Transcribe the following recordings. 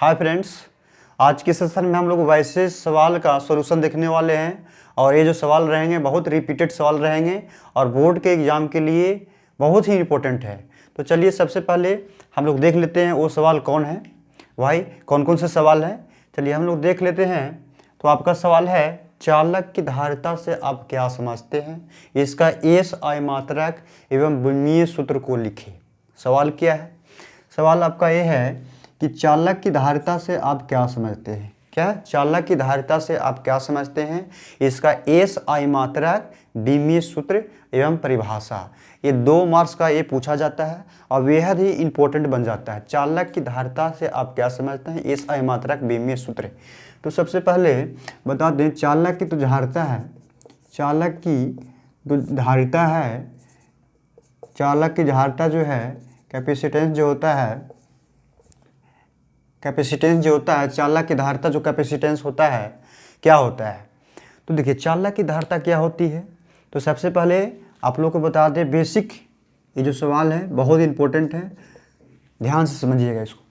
Hi friends, आज के session में हम लोग वैसे सवाल का सॉल्यूशन देखने वाले हैं और ये जो सवाल रहेंगे बहुत रिपीटेड सवाल रहेंगे और बोर्ड के एग्ज़ाम के लिए बहुत ही इम्पोर्टेंट है। तो चलिए सबसे पहले हम लोग देख लेते हैं वो सवाल कौन है, भाई कौन कौन से सवाल हैं। चलिए हम लोग देख लेते हैं। तो आपका सवाल है, चालक की धारिता से आप क्या समझते हैं, इसका एस आई मात्रक एवं विमीय सूत्र को लिखिए। सवाल क्या है? सवाल आपका ये है कि चालक की धारिता से आप क्या समझते हैं। क्या चालक की धारिता से आप क्या समझते हैं, इसका एस आई मात्रक, विमीय सूत्र एवं परिभाषा। ये 2 मार्क्स का ये पूछा जाता है और बेहद ही इंपॉर्टेंट बन जाता है। चालक की धारिता से आप क्या समझते हैं, एस आई मात्रक, विमीय सूत्र। तो सबसे पहले बता दें, चालक की तो धारिता है, चालक की जो धारिता है, चालक की धारिता जो है, कैपेसिटेंस जो होता है, कैपेसिटेंस जो होता है, चालक की धारिता जो कैपेसिटेंस होता है क्या होता है। तो देखिए चालक की धारिता क्या होती है। तो सबसे पहले आप लोग को बता दें बेसिक, ये जो सवाल है बहुत इंपॉर्टेंट है, ध्यान से समझिएगा इसको।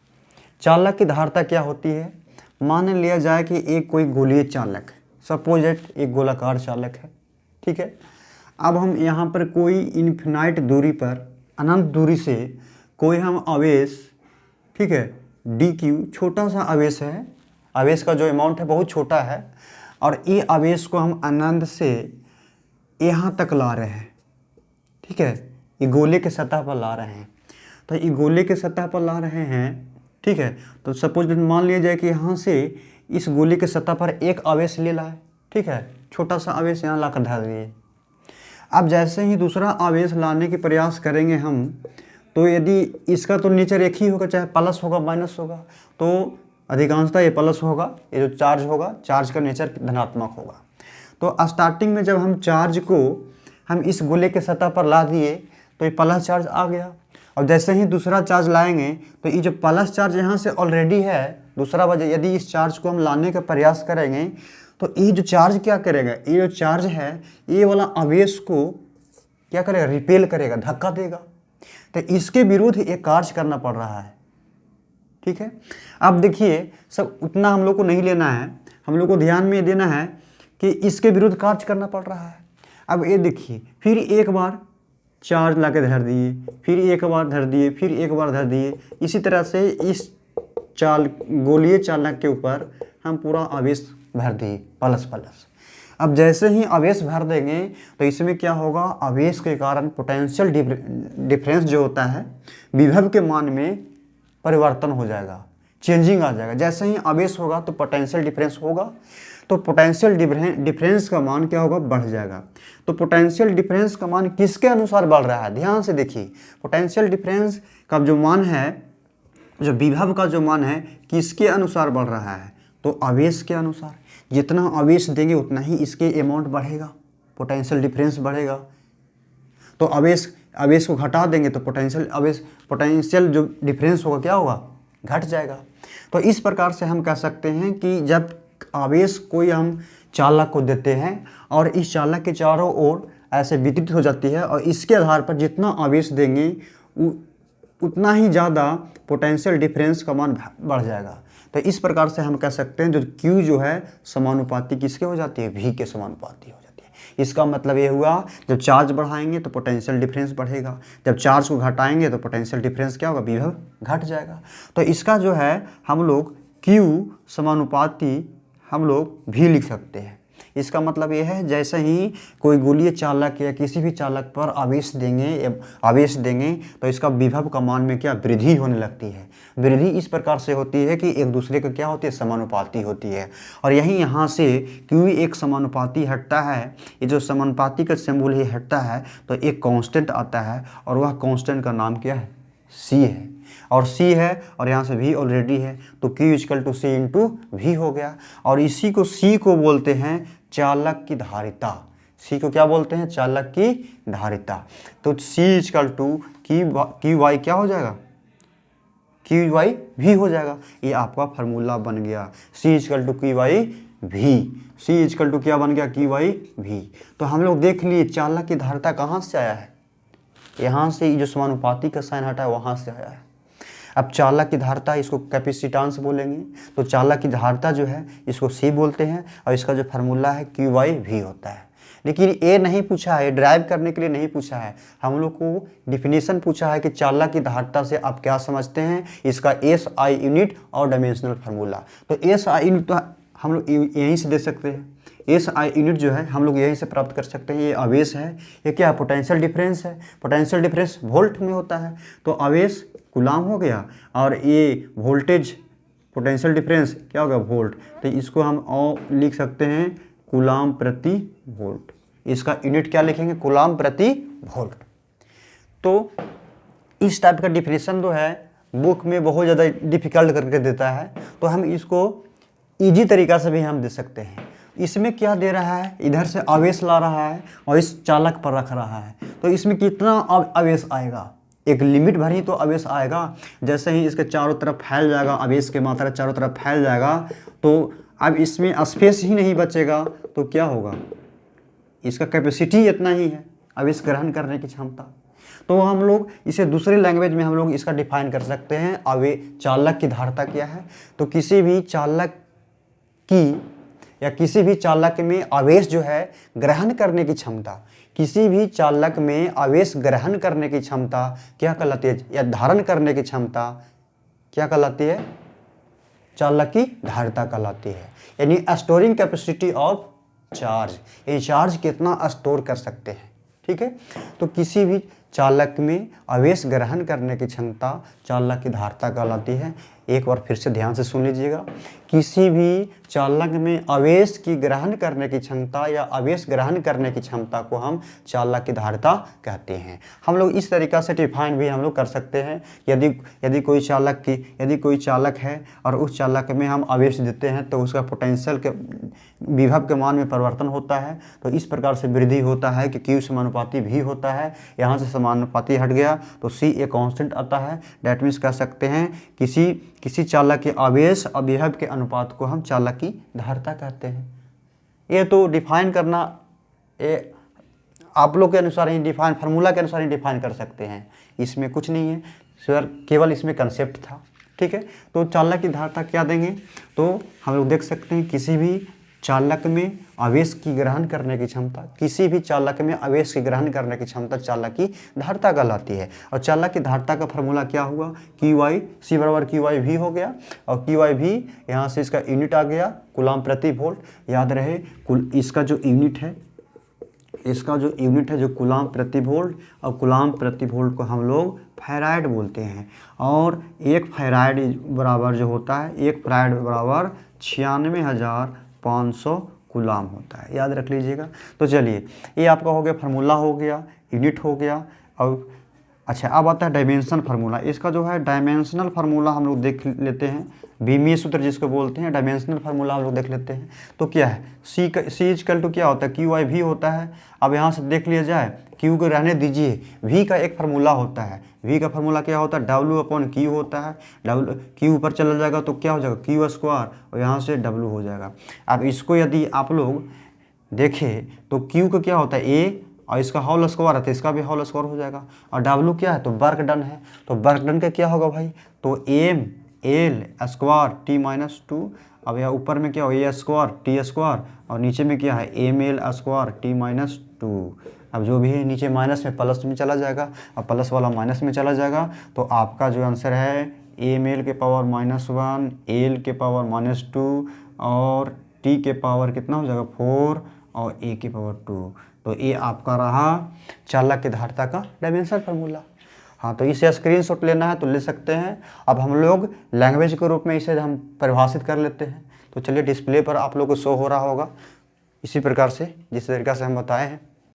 चालक की धारिता क्या होती है, मान लिया जाए कि एक कोई गोलीय चालक है, सपोज इट एक गोलाकार चालक है, ठीक है। अब हम यहाँ पर कोई इन्फिनाइट दूरी पर, अनंत दूरी से कोई हम आवेश, ठीक है, डी क्यू छोटा सा आवेश है, आवेश का जो अमाउंट है बहुत छोटा है और ये आवेश को हम अनंत से यहाँ तक ला रहे हैं, ठीक है, ये गोले के सतह पर ला रहे हैं। तो ये गोले के सतह पर ला रहे हैं, ठीक है। तो सपोज मान लिया जाए कि यहाँ से इस गोले के सतह पर एक आवेश ले लाए, ठीक है, छोटा सा आवेश यहाँ लाकर धर दिए। अब जैसे ही दूसरा आवेश लाने के प्रयास करेंगे हम, तो यदि इसका तो नेचर एक ही होगा, चाहे प्लस होगा माइनस होगा, तो अधिकांशतः ये प्लस होगा, ये जो चार्ज होगा, चार्ज का नेचर धनात्मक होगा। तो स्टार्टिंग में जब हम चार्ज को हम इस गोले के सतह पर ला दिए तो ये प्लस चार्ज आ गया। और जैसे ही दूसरा चार्ज लाएंगे तो ये जो प्लस चार्ज यहाँ से ऑलरेडी है, दूसरा वजह यदि इस चार्ज को हम लाने का प्रयास करेंगे तो ये जो चार्ज क्या करेगा, ये जो चार्ज है ये वाला आवेश को क्या करेगा, रिपेल करेगा, धक्का देगा। तो इसके विरुद्ध एक कार्य करना पड़ रहा है, ठीक है। अब देखिए सब उतना हम लोग को नहीं लेना है, हम लोग को ध्यान में देना है कि इसके विरुद्ध कार्य करना पड़ रहा है। अब ये देखिए, फिर एक बार चार्ज ला के धर दिए, फिर एक बार धर दिए, फिर एक बार धर दिए, इसी तरह से इस गोलीय चालक के ऊपर हम पूरा आवेश भर दिए, प्लस प्लस। अब जैसे ही आवेश भर देंगे तो इसमें क्या होगा, आवेश के कारण पोटेंशियल डिफरेंस जो होता है विभव के मान में परिवर्तन हो जाएगा, चेंजिंग आ जाएगा। जैसे ही आवेश होगा तो पोटेंशियल डिफरेंस होगा, तो पोटेंशियल डिफरेंस का मान क्या होगा, बढ़ जाएगा। तो पोटेंशियल डिफरेंस का मान किसके अनुसार बढ़ रहा है, ध्यान से देखिए। पोटेंशियल डिफरेंस का जो मान है, जो विभव का जो मान है, किसके अनुसार बढ़ रहा है, तो आवेश के अनुसार। जितना आवेश देंगे उतना ही इसके अमाउंट बढ़ेगा, पोटेंशियल डिफरेंस बढ़ेगा। तो आवेश को घटा देंगे तो पोटेंशियल जो डिफरेंस होगा क्या होगा, घट जाएगा। तो इस प्रकार से हम कह सकते हैं कि जब आवेश कोई हम चालक को देते हैं और इस चालक के चारों ओर ऐसे वितरित हो जाती है और इसके आधार पर जितना आवेश देंगे उतना ही ज़्यादा पोटेंशियल डिफरेंस का मान बढ़ जाएगा। तो इस प्रकार से हम कह सकते हैं जो Q जो है समानुपाती किसके हो जाती है, V के समानुपाती हो जाती है। इसका मतलब ये हुआ, जब चार्ज बढ़ाएंगे तो पोटेंशियल डिफरेंस बढ़ेगा, जब चार्ज को घटाएंगे तो पोटेंशियल डिफरेंस क्या होगा, विभव घट जाएगा। तो इसका जो है हम लोग Q समानुपाती हम लोग भी लिख सकते हैं। इसका मतलब ये है, जैसे ही कोई गोलीय चालक या किसी भी चालक पर आवेश देंगे तो इसका विभव का मान में क्या, वृद्धि होने लगती है। वृद्धि इस प्रकार से होती है कि एक दूसरे को क्या होती है, समानुपाती होती है। और यही यहाँ से Q एक समानुपाती हटता है, ये जो समानुपाती का सिंबल ही हटता है तो एक कांस्टेंट आता है और वह कांस्टेंट का नाम क्या है, C है। और C है और यहाँ से V ऑलरेडी है, तो Q equal to C into V हो गया। और इसी को C को बोलते हैं चालक की धारिता। C को क्या बोलते हैं, चालक की धारिता। तो C equal to Q by क्या हो जाएगा, क्यू वाई V हो जाएगा। ये आपका फार्मूला बन गया, C equal to Q by V। C equal to क्या बन गया, क्यू वाई V। तो हम लोग देख लिए चालक की धारिता कहाँ से आया है, यहाँ से जो समानुपाती का साइन हटा है वहाँ से आया है। अब चालक की धारिता इसको कैपेसिटेंस बोलेंगे, तो चालक की धारिता जो है इसको C बोलते हैं और इसका जो फार्मूला है QV होता है। लेकिन ये नहीं पूछा है, ड्राइव करने के लिए नहीं पूछा है, हम लोग को डिफिनीशन पूछा है कि चालक की धारिता से आप क्या समझते हैं, इसका SI यूनिट और डायमेंशनल फार्मूला। तो SI यूनिट तो हम लोग यहीं से दे सकते हैं, SI यूनिट जो है हम लोग यहीं से प्राप्त कर सकते हैं। ये आवेश है, ये क्या है, पोटेंशियल डिफरेंस है, पोटेंशियल डिफरेंस वोल्ट में होता है, तो आवेश कूलाम हो गया और ये वोल्टेज पोटेंशियल डिफरेंस क्या होगा, वोल्ट। तो इसको हम और लिख सकते हैं कूलाम प्रति वोल्ट, इसका यूनिट क्या लिखेंगे, कूलाम प्रति वोल्ट। तो इस टाइप का डिफिनेशन जो है बुक में बहुत ज़्यादा डिफिकल्ट करके देता है, तो हम इसको इजी तरीका से भी हम दे सकते हैं। इसमें क्या दे रहा है, इधर से आवेश ला रहा है और इस चालक पर रख रहा है, तो इसमें कितना आवेश आएगा, एक लिमिट भर ही तो आवेश आएगा। जैसे ही इसके चारों तरफ फैल जाएगा, आवेश की मात्रा चारों तरफ फैल जाएगा, तो अब इसमें स्पेस ही नहीं बचेगा, तो क्या होगा, इसका कैपेसिटी इतना ही है, आवेश ग्रहण करने की क्षमता। तो हम लोग इसे दूसरे लैंग्वेज में हम लोग इसका डिफाइन कर सकते हैं, चालक की धारिता क्या है। तो किसी भी चालक की या किसी भी चालक में आवेश जो है ग्रहण करने की क्षमता, किसी भी चालक में आवेश ग्रहण करने की क्षमता क्या कहलाती है, या धारण करने की क्षमता क्या कहलाती है, चालक की धारिता कहलाती है। यानी स्टोरिंग कैपेसिटी ऑफ चार्ज, ये चार्ज कितना स्टोर कर सकते हैं, ठीक है। तो किसी भी चालक में आवेश ग्रहण करने की क्षमता चालक की धारिता कहलाती है। एक बार फिर से ध्यान से सुन लीजिएगा, किसी भी चालक में आवेश की ग्रहण करने की क्षमता या आवेश ग्रहण करने की क्षमता को हम चालक की धारिता कहते हैं। हम लोग इस तरीक़ा से डिफाइन भी हम लोग कर सकते हैं। यदि कोई चालक है और उस चालक में हम आवेश देते हैं तो उसका पोटेंशियल के विभव के मान में परिवर्तन होता है, तो इस प्रकार से वृद्धि होता है कि Q समानुपाती V होता है। यहाँ से समानुपाती हट गया तो C एक कांस्टेंट आता है। डैट मीन्स कह सकते हैं किसी चालक के आवेश और विभव के अनुपात को हम चालक की धारिता कहते हैं। ये तो डिफाइन करना, ये आप लोग के अनुसार ही डिफाइन, फार्मूला के अनुसार ही डिफाइन कर सकते हैं, इसमें कुछ नहीं है सर, केवल इसमें कंसेप्ट था, ठीक है। तो चालक की धारिता क्या देंगे, तो हम लोग देख सकते हैं किसी भी चालक में आवेश की ग्रहण करने की क्षमता, किसी भी चालक में आवेश की ग्रहण करने की क्षमता चालक की धारिता कहलाती है। और चालक की धारिता का फार्मूला क्या हुआ, QI, C बराबर QIV हो गया, और QIV यहाँ से इसका यूनिट आ गया कूलाम प्रति वोल्ट। याद रहे इसका जो यूनिट है, जो कूलाम प्रति वोल्ट, और कूलाम प्रति वोल्ट को हम लोग फैराड बोलते हैं। और एक फैराड बराबर जो होता है, एक फैराड बराबर 96,500 कूलाम होता है, याद रख लीजिएगा। तो चलिए, ये आपका हो गया, फार्मूला हो गया, यूनिट हो गया। और अच्छा, अब आता है डायमेंशनल फार्मूला। इसका जो है डायमेंशनल फार्मूला हम लोग देख लेते हैं, बीमीय सूत्र जिसको बोलते हैं, डायमेंशनल फार्मूला हम लोग देख लेते हैं। तो क्या है, C इक्वल टू क्या होता है, QIV होता है। अब यहाँ से देख लिया जाए, Q को रहने दीजिए, V का एक फार्मूला होता है। V का फार्मूला क्या होता है, W/Q होता है। Q ऊपर चला जाएगा तो क्या हो जाएगा, Q² और यहाँ से W हो जाएगा। अब इसको यदि आप लोग देखें तो Q का क्या होता है, A, और इसका होल स्क्वायर है तो इसका भी होल स्क्वायर हो जाएगा। और W क्या है, तो वर्क डन है, तो वर्क डन का क्या होगा भाई, तो mL²T-2। अब यहाँ ऊपर में क्या हो, A²T² और नीचे में क्या है, mL²T-2। अब जो भी है नीचे माइनस में प्लस में चला जाएगा, अब प्लस वाला माइनस में चला जाएगा, तो आपका जो आंसर है mL के पावर -1, L के पावर -2 और T के पावर कितना हो जाएगा 4 और A के पावर 2। तो ये आपका रहा चालक की धारिता का डायमेंशनल फार्मूला। हाँ, तो इसे स्क्रीनशॉट लेना है तो ले सकते हैं। अब हम लोग लैंग्वेज के रूप में इसे हम परिभाषित कर लेते हैं। तो चलिए, डिस्प्ले पर आप लोग को शो हो रहा होगा इसी प्रकार से जिस तरीक़ा से हम बताए हैं।